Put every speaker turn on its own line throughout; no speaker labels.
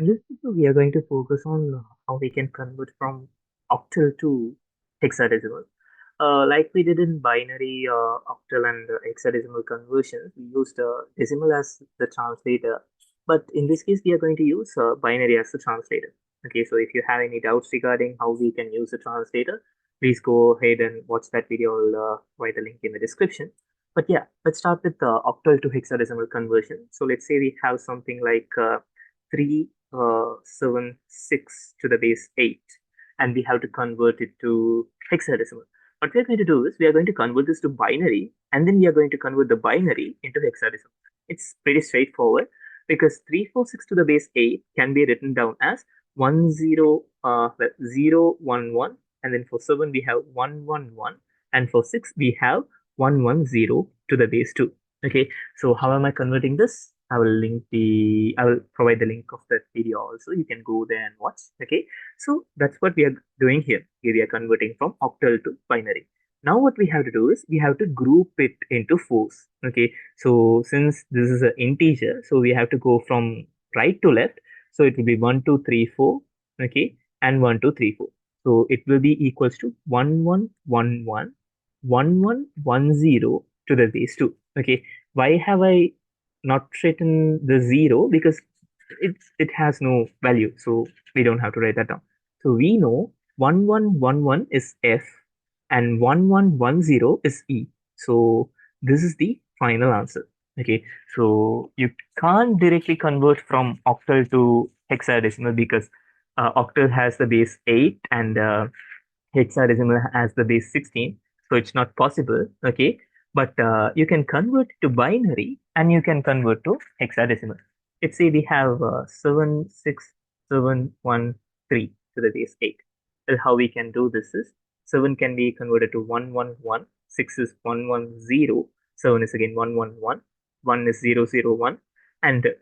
In this video, we are going to focus on how we can convert from octal to hexadecimal. Like we did in binary, octal, and hexadecimal conversions, we used decimal as the translator. But in this case, we are going to use binary as the translator. Okay, so if you have any doubts regarding how we can use the translator, please go ahead and watch that video. I'll provide the link in the description. But yeah, let's start with the octal to hexadecimal conversion. So let's say we have something like 376 to the base 8, and we have to convert it to hexadecimal. What we are going to do is we are going to convert this to binary, and then we are going to convert the binary into hexadecimal. It's pretty straightforward because 346 to the base 8 can be written down as 011, and then for 7 we have 111, and for 6 we have 110 to the base 2. Okay, so how am I converting this? I will provide the link of that video also. You can go there and watch. Okay, so that's what we are doing here. Here we are converting from octal to binary. Now what we have to do is we have to group it into fours. Okay, so since this is an integer, so we have to go from right to left. So it will be 1 2 3 4. Okay, and 1 2 3 4. So it will be equals to 1111 1110 to the base 2. Okay, why have I not written the 0? Because it has no value, so we don't have to write that down. So we know 1111 is F and 1110 is E. So this is the final answer. Okay, so you can't directly convert from octal to hexadecimal because octal has the base 8 and hexadecimal has the base 16, so it's not possible. Okay, but you can convert to binary and you can convert to hexadecimal. Let's say we have 76713 to the base 8. Well, how we can do this is 7 can be converted to 111, 6 is 110, 7 is again 111, 1 is 001, and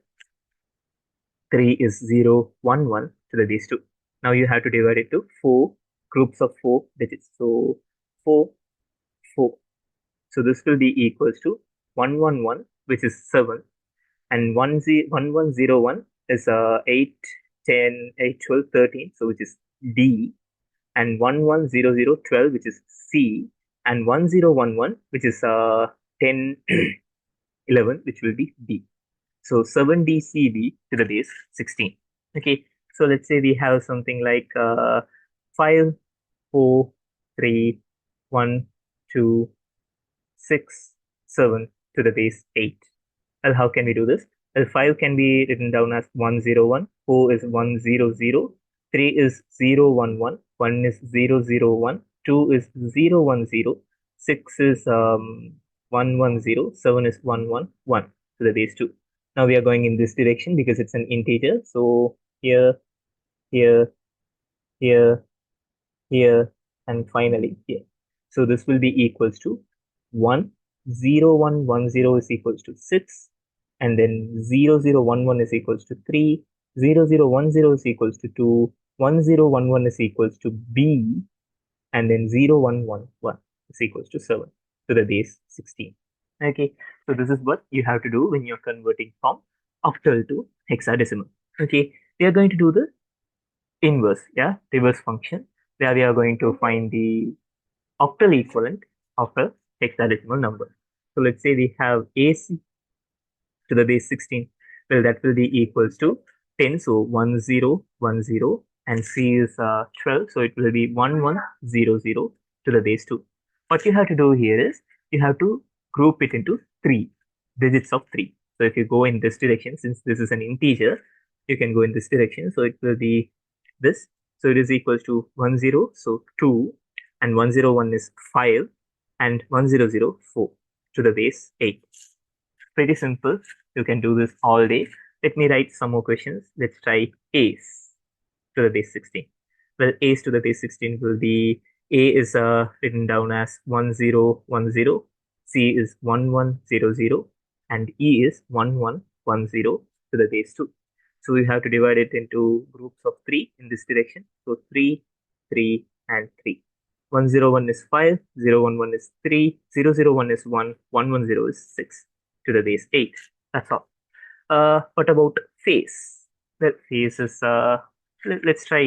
3 is 011 to the base 2. Now you have to divide it to 4 groups of 4 digits. So 4, 4. So this will be equals to 111, which is 7, and 1101 is 8, 10, 8, 12, 13, so which is D, and 1100 12, which is C, and 1011, which is 10, 11, which will be D. So 7DCB to the base 16. Okay, so let's say we have something like 5, 4, 3, 1, 2, 6, 7 to the base 8. Well, how can we do this? Well, 5 can be written down as 101, 4 is 100, 3 is 011, 1 is 001, 2 is 010, 6 is 110, 7 is 111 to the base 2. Now we are going in this direction because it's an integer. So here, here, here, here, and finally here. So this will be equals to 1, 0, 1, 1, 0 is equals to 6, and then 0, 0, 1, 1 is equals to 3, 0, 0, 1, 0 is equals to 2, 1, 0, 1, 1 is equals to B, and then 0, 1, 1, 1 is equals to 7 to the base 16. Okay, so this is what you have to do when you're converting from octal to hexadecimal. Okay, we are going to do the inverse, yeah, reverse function, where we are going to find the octal equivalent of a hexadecimal number. So let's say we have AC to the base 16. Well, that will be equals to 10. So 1010, and C is 12. So it will be 1100 to the base 2. What you have to do here is you have to group it into 3 digits of 3. So if you go in this direction, since this is an integer, you can go in this direction. So it will be this. So it is equals to 10, so 2, and 101 is 5, and 1004 to the base 8. Pretty simple. You can do this all day. Let me write some more questions. Let's try ace to the base 16. Well, ace to the base 16 will be A is written down as 1010, C is 1100, and E is 1110 to the base 2. So we have to divide it into groups of 3 in this direction. So 3, 3, and 3. 101 is 5, 011 is 3, 001 is 1, 110 is 6 to the base 8. That's all. What about face? Well, this is let's try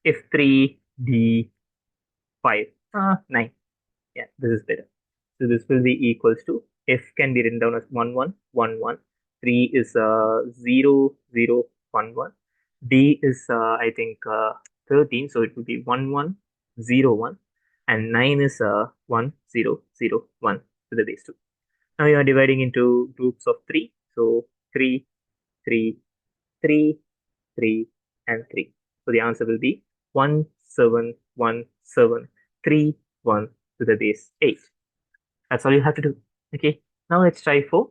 f3d5 9. Yeah, this is better. So this will be equals to f can be written down as 1 1 1 1. 3 is 0 0 1 1. D is I think 13, so it will be 1 1 0 1, and 9 is 1 0 0 1 to the base 2. Now you are dividing into groups of 3. So 3 3 3 3 and 3. So the answer will be 1 7 1 7 3 1 to the base 8. That's all you have to do. Okay. Now let's try for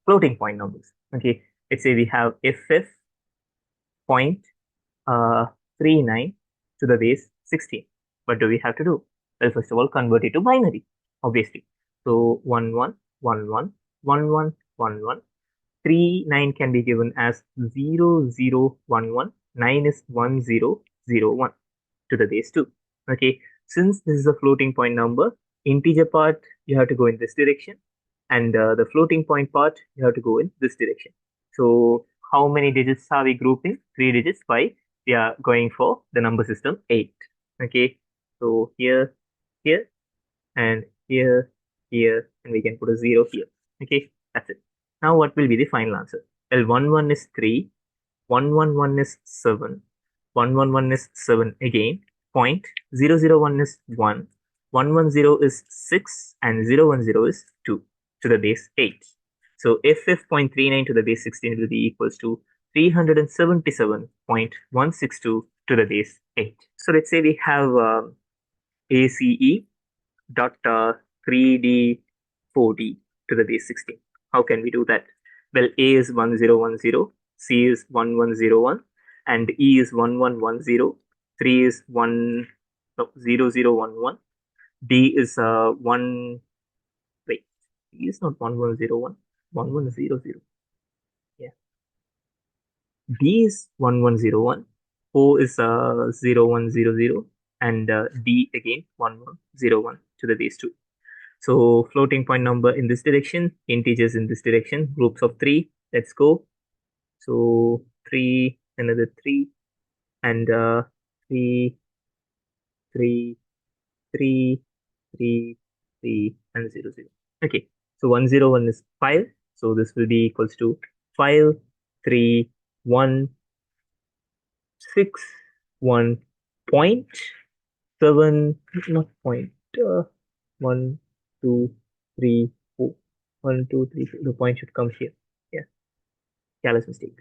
floating point numbers. Okay. Let's say we have ff point 39 to the base 16. What do we have to do? Well, first of all, convert it to binary, obviously. So 1 1 1 1 1 1 1 1. 3 9 can be given as 0 0 1 1. 9 is 1 0 0 1 to the base 2. Okay, since this is a floating point number, integer part you have to go in this direction, and the floating point part you have to go in this direction. So how many digits are we grouping? 3 digits. By we are going for the number system 8. Okay, so here, here, and here, here, and we can put a 0 here. Okay, that's it. Now what will be the final answer? Well, 1 1 is 3, 1 1 1 is 7, 1 1 1 is 7 again, point 0 0 1 is 1, 1 1 0 is 6, and 0 1 0 is 2 to the base 8. So ff.39 to the base 16 will be equals to 377.162 to the base 8. So let's say we have ACE dot 3D 4D to the base 16. How can we do that? Well, A is 1010, C is 1101, and E is 1110, 3 is 1 no, 0011, D is 1 wait, D is not 1101, 1100. Yeah. D is 1101, O is 0100, and D again 1101 to the base 2. So floating point number in this direction, integers in this direction, groups of 3. Let's go. So 3, another 3, and 3, 3, 3, 3, 3, and 0 0. Okay, so 101 is 5. So this will be equals to 5, 3, 1, 6, 1, point, 7, not point, 1, 2, 3, 4. 1, 2, 3, 4. The point should come here. Yeah, careless mistake.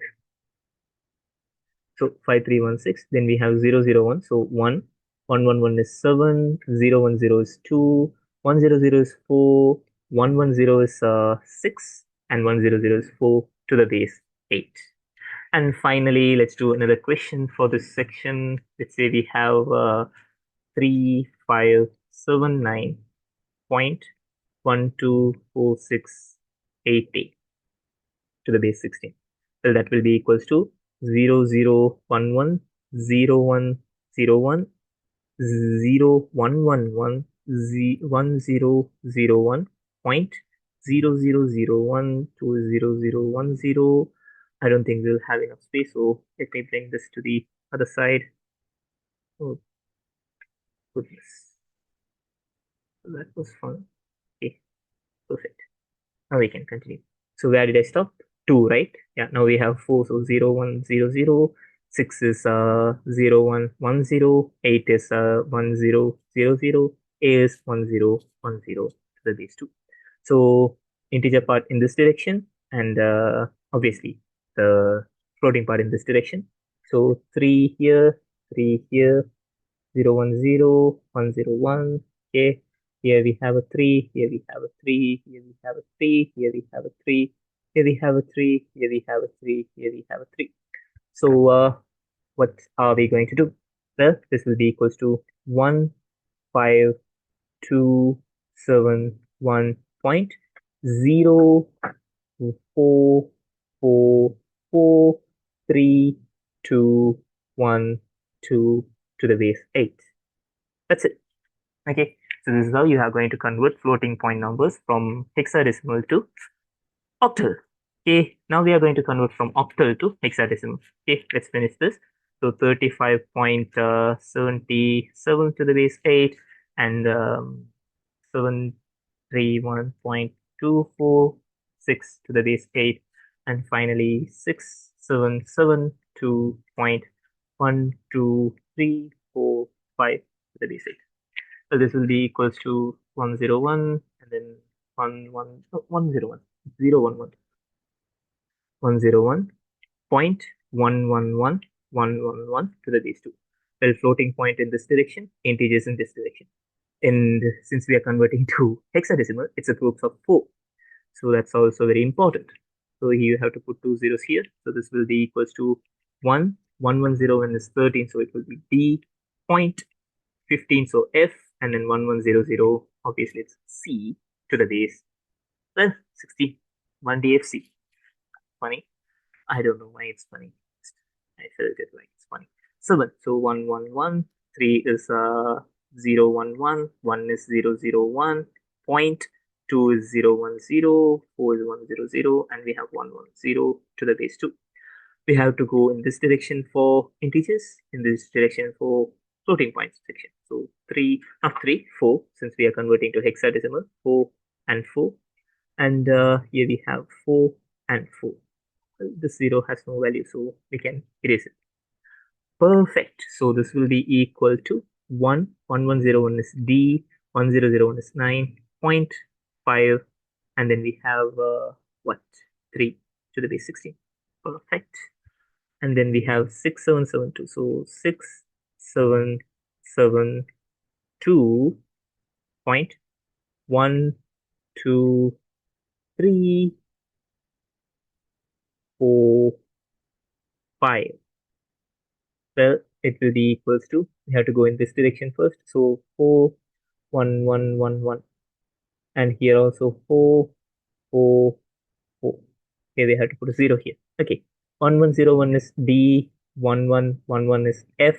So 5316. Then we have 001. So 1, 111 is 7, 010 is 2, 100 is 4, 110 is 6, and 100 is 4 to the base 8. And finally, let's do another question for this section. Let's say we have 3579.124688 to the base 16. Well, that will be equals to 0011 0101 0111 1001 point 0001 to 0010. I don't think we'll have enough space, so let me bring this to the other side. Oh goodness, that was fun. Okay, perfect. Now we can continue. So where did I stop? 2, right? Yeah, now we have 4, so 0100. 6 is 0110. 8 is 1000. A is 1010 to the base 2. So integer part in this direction, and obviously the floating part in this direction. So 3 here, 3 here, 010 101. Okay, here we have a 3, here we have a 3, here we have a 3, here we have a 3, here we have a 3, here we have a 3, here we have a 3. So what are we going to do? Well, this will be equals to 15271.04443212 to the base 8. That's it. Okay, so this is how you are going to convert floating point numbers from hexadecimal to octal. Okay, now we are going to convert from octal to hexadecimal. Okay, let's finish this. So 35.77 to the base 8 and 731.246 to the base 8 and finally 677.12345 to the base 8. So this will be equals to 101 and then 101 0.111 to the base 2. Well, floating point in this direction, integers in this direction. And since we are converting to hexadecimal, it's a group of 4. So that's also very important. So you have to put 2 zeros here. So this will be equals to 1, 110 and is 13. So it will be D point 15. So F and then 1100. Obviously it's C to the base. Well, 16. 1DFC. Funny. I don't know why it's funny. I felt it like it's funny. 7. So 111. 3 is 011. 1 is 001. Point 2 is 010. 4 is 100. And we have 110 to the base 2. We have to go in this direction for integers, in this direction for floating points section. So 3, not 3, 4, since we are converting to hexadecimal, 4 and 4. And here we have 4 and 4. Well, this 0 has no value, so we can erase it. Perfect. So this will be equal to 1, 1101 is D, 1001 is 9.5, and then we have what? 3 to the base 16. Perfect. And then we have 6772. So 6772.12345. Well, it will be equals to, we have to go in this direction first. So 4, 1, 1, 1, 1. And here also 4, 4, 4. Okay, we have to put a 0 here. Okay. 1101 is D, 1111 is F,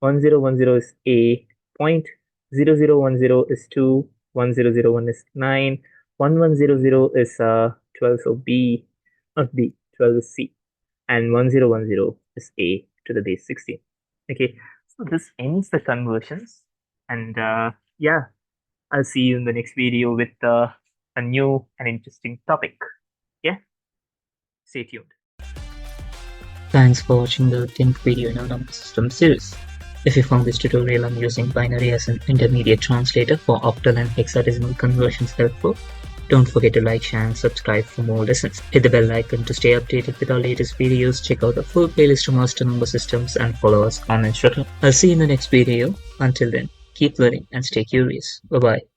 1010 is A, point 0010 is 2, 1001 is 9, 1100 is 12, so B, not B, 12 is C, and 1010 is A to the base 16. Okay, so this ends the conversions, and yeah, I'll see you in the next video with a new and interesting topic. Yeah, stay tuned.
Thanks for watching the 10th video in our number system series. If you found this tutorial on using binary as an intermediate translator for octal and hexadecimal conversions helpful, don't forget to like, share and subscribe for more lessons. Hit the bell icon to stay updated with our latest videos, check out the full playlist to master number systems and follow us on Instagram. I'll see you in the next video. Until then, keep learning and stay curious. Bye bye.